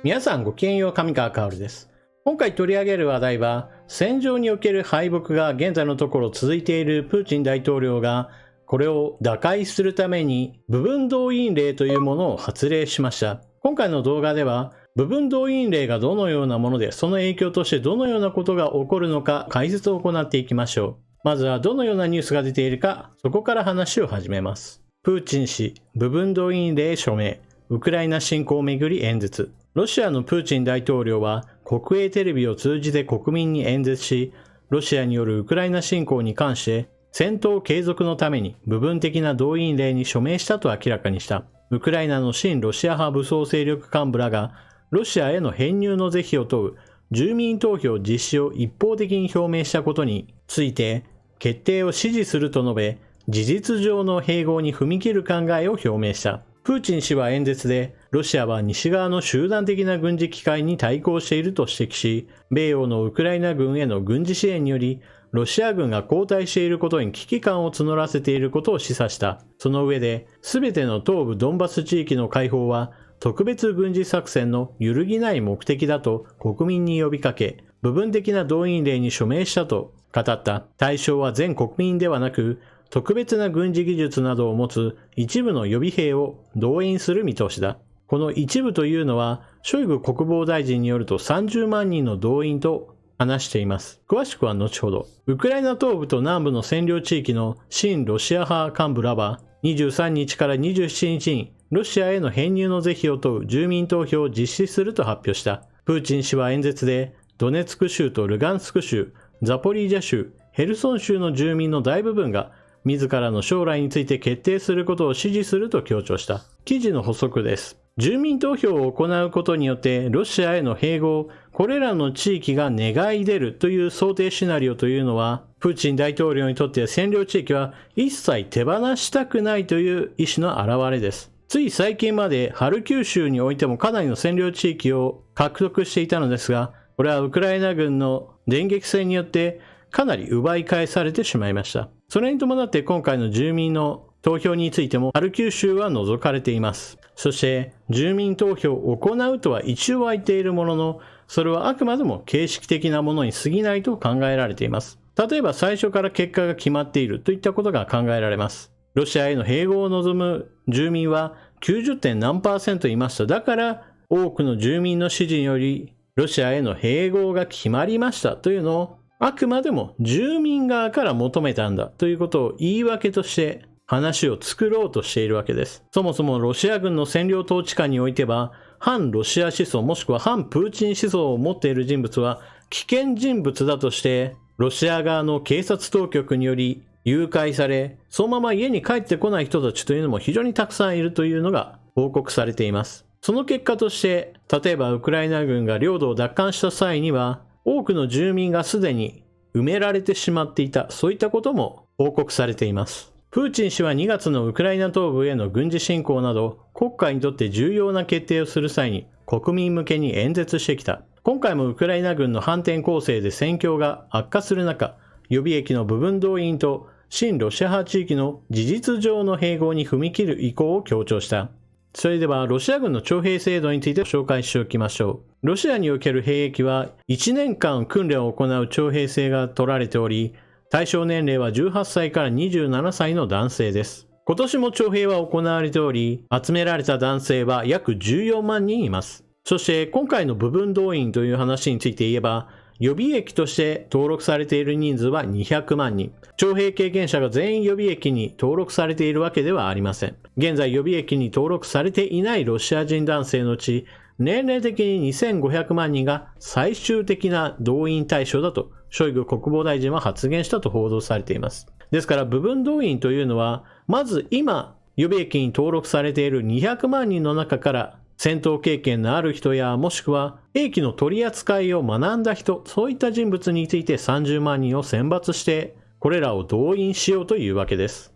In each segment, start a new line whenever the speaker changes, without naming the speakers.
皆さんごきげんよう、上川薫です。今回取り上げる話題は、戦場における敗北が現在のところ続いているプーチン大統領が、これを打開するために部分動員令というものを発令しました。今回の動画では、部分動員令がどのようなもので、その影響としてどのようなことが起こるのか解説を行っていきましょう。まずはどのようなニュースが出ているか、そこから話を始めます。プーチン氏、部分動員令署名、ウクライナ侵攻をめぐり演説。ロシアのプーチン大統領は国営テレビを通じて国民に演説し、ロシアによるウクライナ侵攻に関して戦闘継続のために部分的な動員令に署名したと明らかにした。ウクライナの親ロシア派武装勢力幹部らがロシアへの編入の是非を問う住民投票実施を一方的に表明したことについて決定を支持すると述べ、事実上の併合に踏み切る考えを表明した。プーチン氏は演説で、ロシアは西側の集団的な軍事機会に対抗していると指摘し、米欧のウクライナ軍への軍事支援により、ロシア軍が後退していることに危機感を募らせていることを示唆した。その上で、すべての東部ドンバス地域の解放は、特別軍事作戦の揺るぎない目的だと国民に呼びかけ、部分的な動員令に署名したと語った。対象は全国民ではなく、特別な軍事技術などを持つ一部の予備兵を動員する見通しだ。この一部というのは、ショイグ国防大臣によると30万人の動員と話しています。詳しくは後ほど。ウクライナ東部と南部の占領地域の親ロシア派幹部らは、23日から27日にロシアへの編入の是非を問う住民投票を実施すると発表した。プーチン氏は演説で、ドネツク州とルガンスク州、ザポリージャ州、ヘルソン州の住民の大部分が、自らの将来について決定することを支持すると強調した。記事の補足です。住民投票を行うことによってロシアへの併合、これらの地域が願い出るという想定シナリオというのは、プーチン大統領にとって占領地域は一切手放したくないという意思の表れです。つい最近までハルキウ州においてもかなりの占領地域を獲得していたのですが、これはウクライナ軍の電撃戦によってかなり奪い返されてしまいました。それに伴って今回の住民の投票についてもハルキウ州は除かれています。そして住民投票を行うとは一応は言っているものの、それはあくまでも形式的なものに過ぎないと考えられています。例えば最初から結果が決まっているといったことが考えられます。ロシアへの併合を望む住民は 90. 何%いました。だから多くの住民の支持によりロシアへの併合が決まりましたというのをあくまでも住民側から求めたんだということを言い訳として話を作ろうとしているわけです。そもそもロシア軍の占領統治下においては、反ロシア思想もしくは反プーチン思想を持っている人物は危険人物だとして、ロシア側の警察当局により誘拐され、そのまま家に帰ってこない人たちというのも非常にたくさんいるというのが報告されています。その結果として、例えばウクライナ軍が領土を奪還した際には、多くの住民がすでに埋められてしまっていた、そういったことも報告されています。プーチン氏は2月のウクライナ東部への軍事侵攻など、国家にとって重要な決定をする際に国民向けに演説してきた。今回もウクライナ軍の反転攻勢で戦況が悪化する中、予備役の部分動員と親ロシア派地域の事実上の併合に踏み切る意向を強調した。それではロシア軍の徴兵制度について紹介しておきましょう。ロシアにおける兵役は1年間訓練を行う徴兵制が取られており、対象年齢は18歳から27歳の男性です。今年も徴兵は行われており、集められた男性は約14万人います。そして今回の部分動員という話について言えば、予備役として登録されている人数は200万人。徴兵経験者が全員予備役に登録されているわけではありません。現在予備役に登録されていないロシア人男性のうち、年齢的に2500万人が最終的な動員対象だと、ショイグ国防大臣は発言したと報道されています。ですから部分動員というのは、まず今予備役に登録されている200万人の中から戦闘経験のある人やもしくは兵器の取り扱いを学んだ人、そういった人物について30万人を選抜してこれらを動員しようというわけです。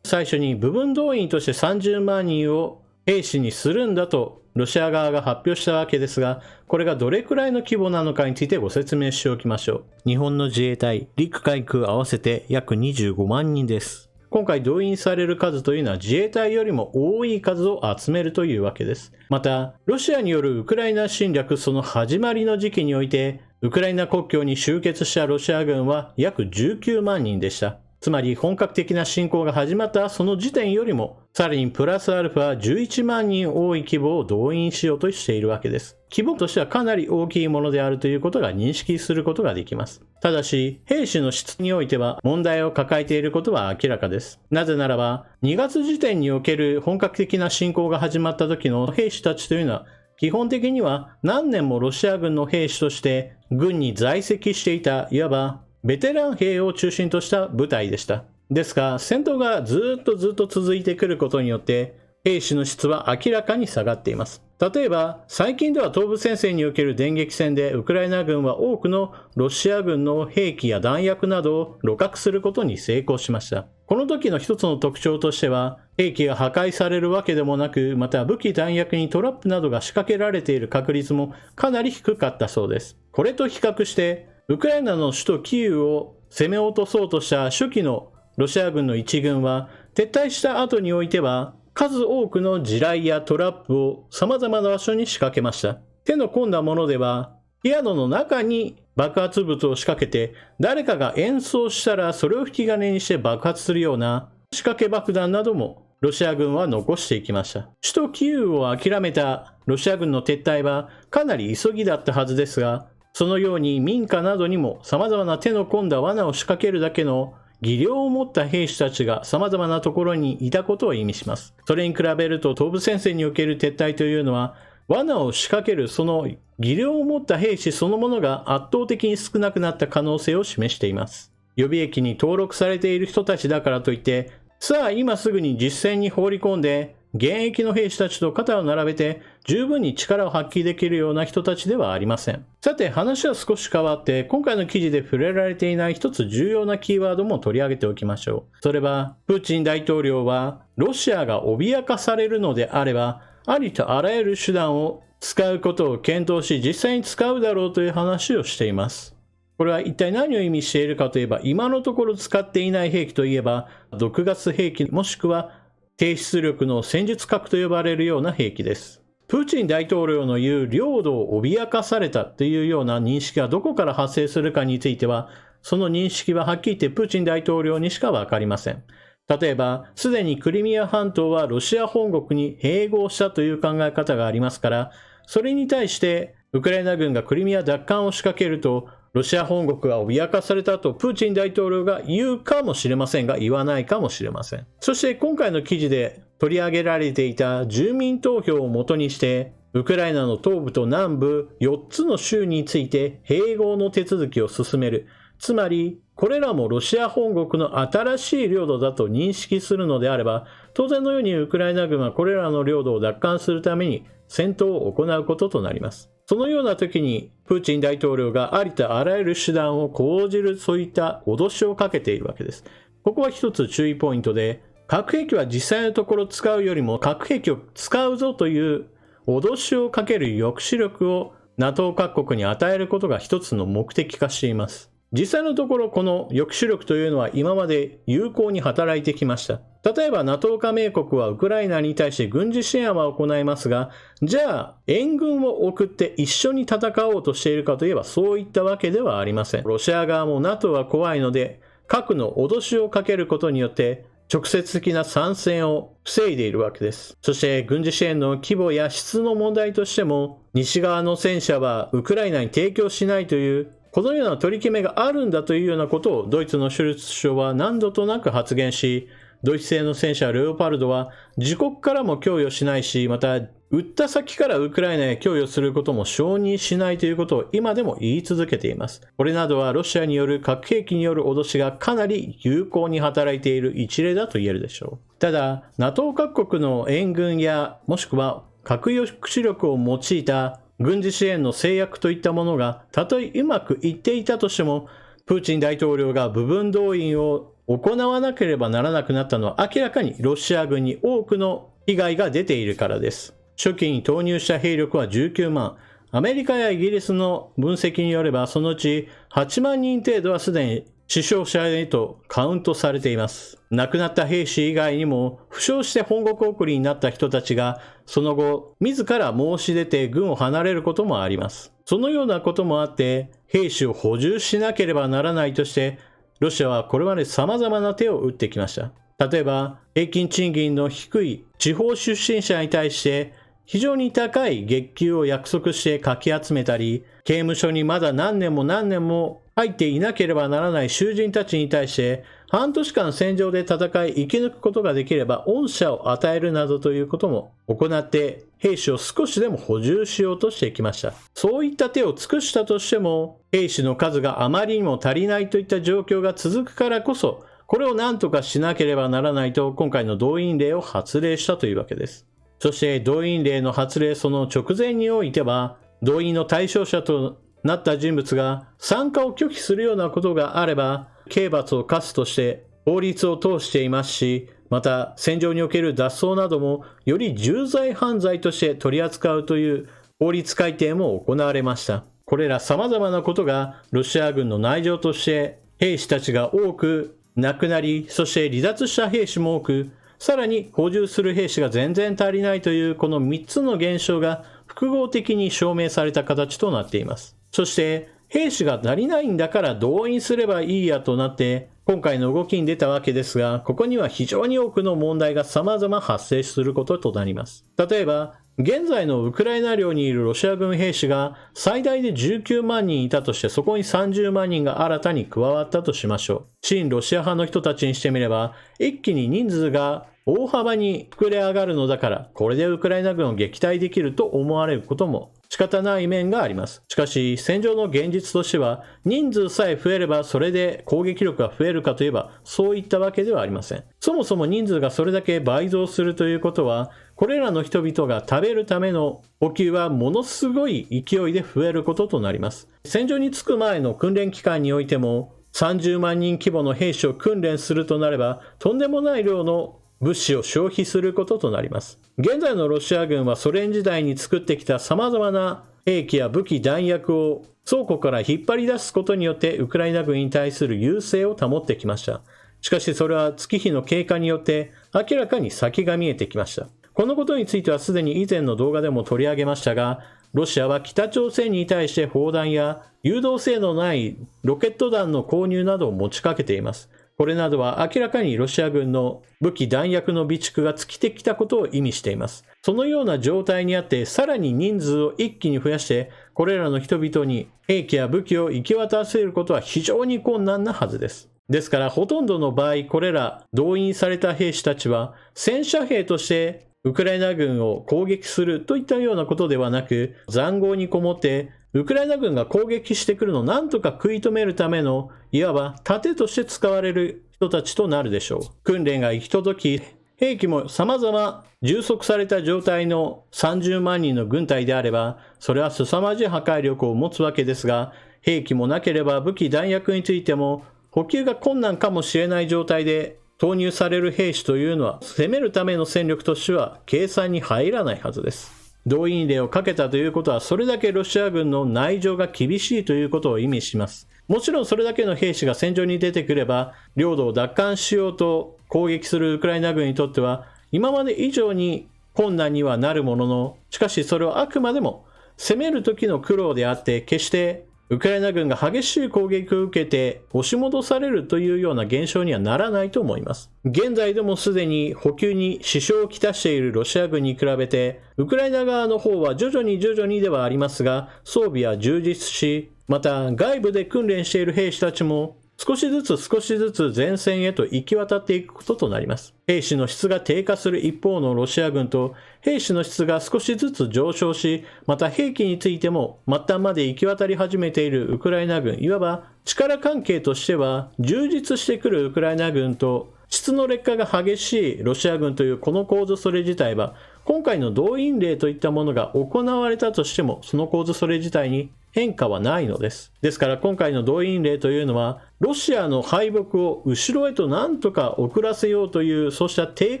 最初に部分動員として30万人を兵士にするんだとロシア側が発表したわけですが、これがどれくらいの規模なのかについてご説明しておきましょう。日本の自衛隊、陸海空合わせて約25万人です。今回動員される数というのは自衛隊よりも多い数を集めるというわけです。また、ロシアによるウクライナ侵略その始まりの時期において、ウクライナ国境に集結したロシア軍は約19万人でした。つまり本格的な侵攻が始まったその時点よりも、さらにプラスアルファ11万人多い規模を動員しようとしているわけです。規模としてはかなり大きいものであるということが認識することができます。ただし、兵士の質においては問題を抱えていることは明らかです。なぜならば、2月時点における本格的な侵攻が始まった時の兵士たちというのは、基本的には何年もロシア軍の兵士として軍に在籍していた、いわばベテラン兵を中心とした部隊でした。ですが、戦闘がずっと続いてくることによって、兵士の質は明らかに下がっています。例えば、最近では東部戦線における電撃戦でウクライナ軍は多くのロシア軍の兵器や弾薬などを鹵獲することに成功しました。この時の一つの特徴としては、兵器が破壊されるわけでもなく、また武器弾薬にトラップなどが仕掛けられている確率もかなり低かったそうです。これと比較して、ウクライナの首都キーウを攻め落とそうとした初期のロシア軍の一軍は、撤退した後においては、数多くの地雷やトラップを様々な場所に仕掛けました。手の込んだものでは、ピアノの中に爆発物を仕掛けて、誰かが演奏したらそれを引き金にして爆発するような仕掛け爆弾などもロシア軍は残していきました。首都キーウを諦めたロシア軍の撤退はかなり急ぎだったはずですが、そのように民家などにも様々な手の込んだ罠を仕掛けるだけの技量を持った兵士たちが様々なところにいたことを意味します。それに比べると東部戦線における撤退というのは、罠を仕掛けるその技量を持った兵士そのものが圧倒的に少なくなった可能性を示しています。予備役に登録されている人たちだからといって、さあ今すぐに実戦に放り込んで、現役の兵士たちと肩を並べて十分に力を発揮できるような人たちではありません。さて話は少し変わって今回の記事で触れられていない一つ重要なキーワードも取り上げておきましょう。それはプーチン大統領はロシアが脅かされるのであればありとあらゆる手段を使うことを検討し実際に使うだろうという話をしています。これは一体何を意味しているかといえば今のところ使っていない兵器といえば毒ガス兵器もしくは低出力の戦術核と呼ばれるような兵器です。プーチン大統領の言う領土を脅かされたというような認識がどこから発生するかについては、その認識ははっきり言ってプーチン大統領にしかわかりません。例えば、すでにクリミア半島はロシア本国に併合したという考え方がありますから、それに対してウクライナ軍がクリミア奪還を仕掛けると、ロシア本国が脅かされたとプーチン大統領が言うかもしれませんが言わないかもしれません。そして今回の記事で取り上げられていた住民投票をもとにしてウクライナの東部と南部4つの州について併合の手続きを進める。つまりこれらもロシア本国の新しい領土だと認識するのであれば当然のようにウクライナ軍はこれらの領土を奪還するために戦闘を行うこととなります。そのような時にプーチン大統領がありとあらゆる手段を講じるそういった脅しをかけているわけです。ここは一つ注意ポイントで、核兵器は実際のところ使うよりも核兵器を使うぞという脅しをかける抑止力を NATO 各国に与えることが一つの目的化しています。実際のところこの抑止力というのは今まで有効に働いてきました。例えば NATO 加盟国はウクライナに対して軍事支援は行いますが、じゃあ援軍を送って一緒に戦おうとしているかといえばそういったわけではありません。ロシア側も NATO は怖いので核の脅しをかけることによって直接的な参戦を防いでいるわけです。そして軍事支援の規模や質の問題としても西側の戦車はウクライナに提供しないというこのような取り決めがあるんだというようなことをドイツのシュルツ首相は何度となく発言し、ドイツ製の戦車レオパルドは自国からも供与しないし、また売った先からウクライナへ供与することも承認しないということを今でも言い続けています。これなどはロシアによる核兵器による脅しがかなり有効に働いている一例だと言えるでしょう。ただ、NATO 各国の援軍やもしくは核抑止力を用いた軍事支援の制約といったものがたとえうまくいっていたとしても、プーチン大統領が部分動員を行わなければならなくなったのは明らかにロシア軍に多くの被害が出ているからです。初期に投入した兵力は19万。アメリカやイギリスの分析によればそのうち8万人程度はすでに死傷者へとカウントされています。亡くなった兵士以外にも、負傷して本国送りになった人たちが、その後、自ら申し出て軍を離れることもあります。そのようなこともあって、兵士を補充しなければならないとして、ロシアはこれまで様々な手を打ってきました。例えば、平均賃金の低い地方出身者に対して、非常に高い月給を約束してかき集めたり、刑務所にまだ何年も入っていなければならない囚人たちに対して、半年間戦場で戦い生き抜くことができれば恩赦を与えるなどということも行って、兵士を少しでも補充しようとしてきました。そういった手を尽くしたとしても、兵士の数があまりにも足りないといった状況が続くからこそ、これを何とかしなければならないと今回の動員令を発令したというわけです。そして動員令の発令その直前においては、動員の対象者となった人物が参加を拒否するようなことがあれば、刑罰を科すとして法律を通していますし、また戦場における脱走などもより重罪犯罪として取り扱うという法律改定も行われました。これら様々なことがロシア軍の内情として兵士たちが多く亡くなり、そして離脱した兵士も多く、さらに補充する兵士が全然足りないというこの3つの現象が複合的に証明された形となっています。そして兵士が足りないんだから動員すればいいやとなって今回の動きに出たわけですが、ここには非常に多くの問題が様々発生することとなります。例えば現在のウクライナ領にいるロシア軍兵士が最大で19万人いたとして、そこに30万人が新たに加わったとしましょう。親ロシア派の人たちにしてみれば、一気に人数が大幅に膨れ上がるのだから、これでウクライナ軍を撃退できると思われることも仕方ない面があります。しかし、戦場の現実としては、人数さえ増えればそれで攻撃力が増えるかといえば、そういったわけではありません。そもそも人数がそれだけ倍増するということは、これらの人々が食べるための補給はものすごい勢いで増えることとなります。戦場に着く前の訓練期間においても、30万人規模の兵士を訓練するとなれば、とんでもない量の物資を消費することとなります。現在のロシア軍はソ連時代に作ってきた様々な兵器や武器弾薬を倉庫から引っ張り出すことによってウクライナ軍に対する優勢を保ってきました。しかしそれは月日の経過によって明らかに先が見えてきました。このことについてはすでに以前の動画でも取り上げましたが、ロシアは北朝鮮に対して砲弾や誘導性のないロケット弾の購入などを持ちかけています。これなどは明らかにロシア軍の武器弾薬の備蓄が尽きてきたことを意味しています。そのような状態にあって、さらに人数を一気に増やして、これらの人々に兵器や武器を行き渡らせることは非常に困難なはずです。ですからほとんどの場合、これら動員された兵士たちは戦車兵としてウクライナ軍を攻撃するといったようなことではなく、塹壕にこもってウクライナ軍が攻撃してくるのを何とか食い止めるためのいわば盾として使われる人たちとなるでしょう。訓練が行き届き、兵器も様々充足された状態の30万人の軍隊であれば、それは凄まじい破壊力を持つわけですが、兵器もなければ武器弾薬についても補給が困難かもしれない状態で投入される兵士というのは攻めるための戦力としては計算に入らないはずです。動員令をかけたということはそれだけロシア軍の内情が厳しいということを意味します。もちろんそれだけの兵士が戦場に出てくれば領土を奪還しようと攻撃するウクライナ軍にとっては今まで以上に困難にはなるものの、しかしそれはあくまでも攻める時の苦労であって決してウクライナ軍が激しい攻撃を受けて押し戻されるというような現象にはならないと思います。現在でもすでに補給に支障をきたしているロシア軍に比べて、ウクライナ側の方は徐々にではありますが、装備は充実し、また外部で訓練している兵士たちも少しずつ前線へと行き渡っていくこととなります。兵士の質が低下する一方のロシア軍と兵士の質が少しずつ上昇し、また兵器についても末端まで行き渡り始めているウクライナ軍、いわば力関係としては充実してくるウクライナ軍と質の劣化が激しいロシア軍というこの構図それ自体は今回の動員令といったものが行われたとしてもその構図それ自体に変化はないのです。ですから今回の動員令というのはロシアの敗北を後ろへと何とか遅らせようというそうした抵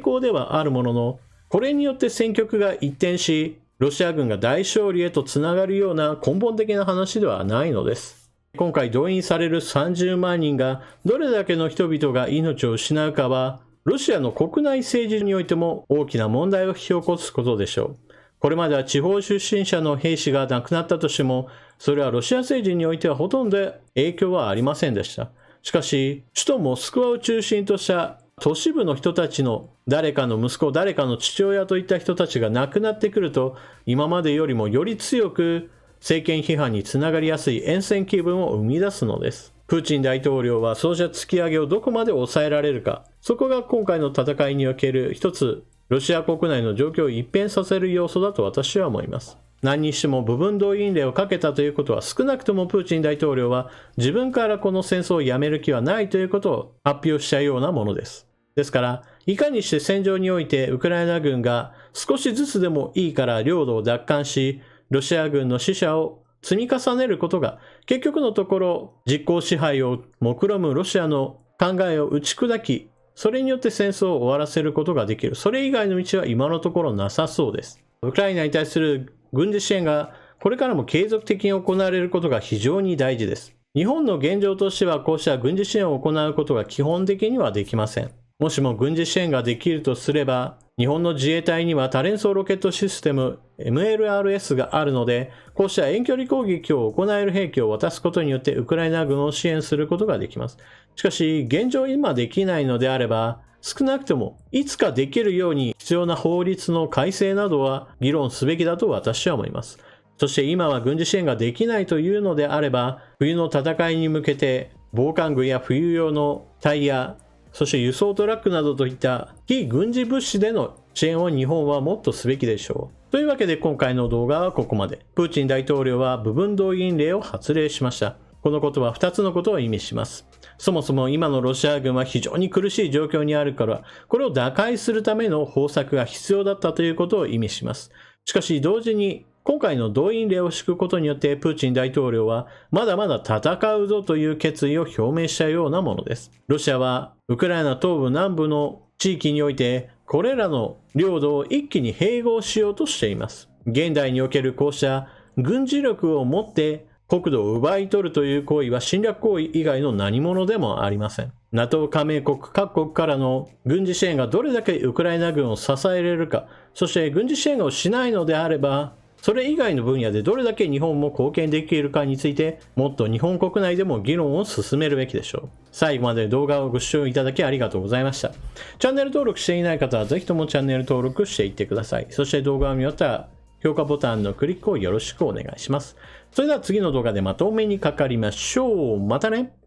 抗ではあるものの、これによって戦局が一転しロシア軍が大勝利へとつながるような根本的な話ではないのです。今回動員される30万人がどれだけの人々が命を失うかは、ロシアの国内政治においても大きな問題を引き起こすことでしょう。これまでは地方出身者の兵士が亡くなったとしても、それはロシア政治においてはほとんど影響はありませんでした。しかし、首都モスクワを中心とした都市部の人たちの誰かの息子、誰かの父親といった人たちが亡くなってくると、今までよりもより強く政権批判につながりやすい厭戦気分を生み出すのです。プーチン大統領はそうした突き上げをどこまで抑えられるか、そこが今回の戦いにおける一つ、ロシア国内の状況を一変させる要素だと私は思います。何にしても部分動員令をかけたということは、少なくともプーチン大統領は自分からこの戦争をやめる気はないということを発表したようなものです。ですから、いかにして戦場においてウクライナ軍が少しずつでもいいから領土を奪還し、ロシア軍の死者を積み重ねることが、結局のところ実効支配を目論むロシアの考えを打ち砕き、それによって戦争を終わらせることができる。それ以外の道は今のところなさそうです。ウクライナに対する軍事支援がこれからも継続的に行われることが非常に大事です。日本の現状としてはこうした軍事支援を行うことが基本的にはできません。もしも軍事支援ができるとすれば、日本の自衛隊には多連装ロケットシステム MLRS があるので、こうした遠距離攻撃を行える兵器を渡すことによってウクライナ軍を支援することができます。しかし、現状今できないのであれば、少なくともいつかできるように必要な法律の改正などは議論すべきだと私は思います。そして今は軍事支援ができないというのであれば、冬の戦いに向けて防寒具や冬用のタイヤ、そして輸送トラックなどといった非軍事物資での支援を日本はもっとすべきでしょう。というわけで今回の動画はここまで。プーチン大統領は部分動員令を発令しました。このことは2つのことを意味します。そもそも今のロシア軍は非常に苦しい状況にあるから、これを打開するための方策が必要だったということを意味します。しかし同時に今回の動員令を敷くことによってプーチン大統領はまだまだ戦うぞという決意を表明したようなものです。ロシアはウクライナ東部南部の地域においてこれらの領土を一気に併合しようとしています。現代におけるこうした軍事力を持って国土を奪い取るという行為は侵略行為以外の何者でもありません。NATO 加盟国各国からの軍事支援がどれだけウクライナ軍を支えられるか、そして軍事支援をしないのであれば、それ以外の分野でどれだけ日本も貢献できるかについて、もっと日本国内でも議論を進めるべきでしょう。最後まで動画をご視聴いただきありがとうございました。チャンネル登録していない方はぜひともチャンネル登録していってください。そして動画を見終わったら評価ボタンのクリックをよろしくお願いします。それでは次の動画でまたお目にかかりましょう。またね。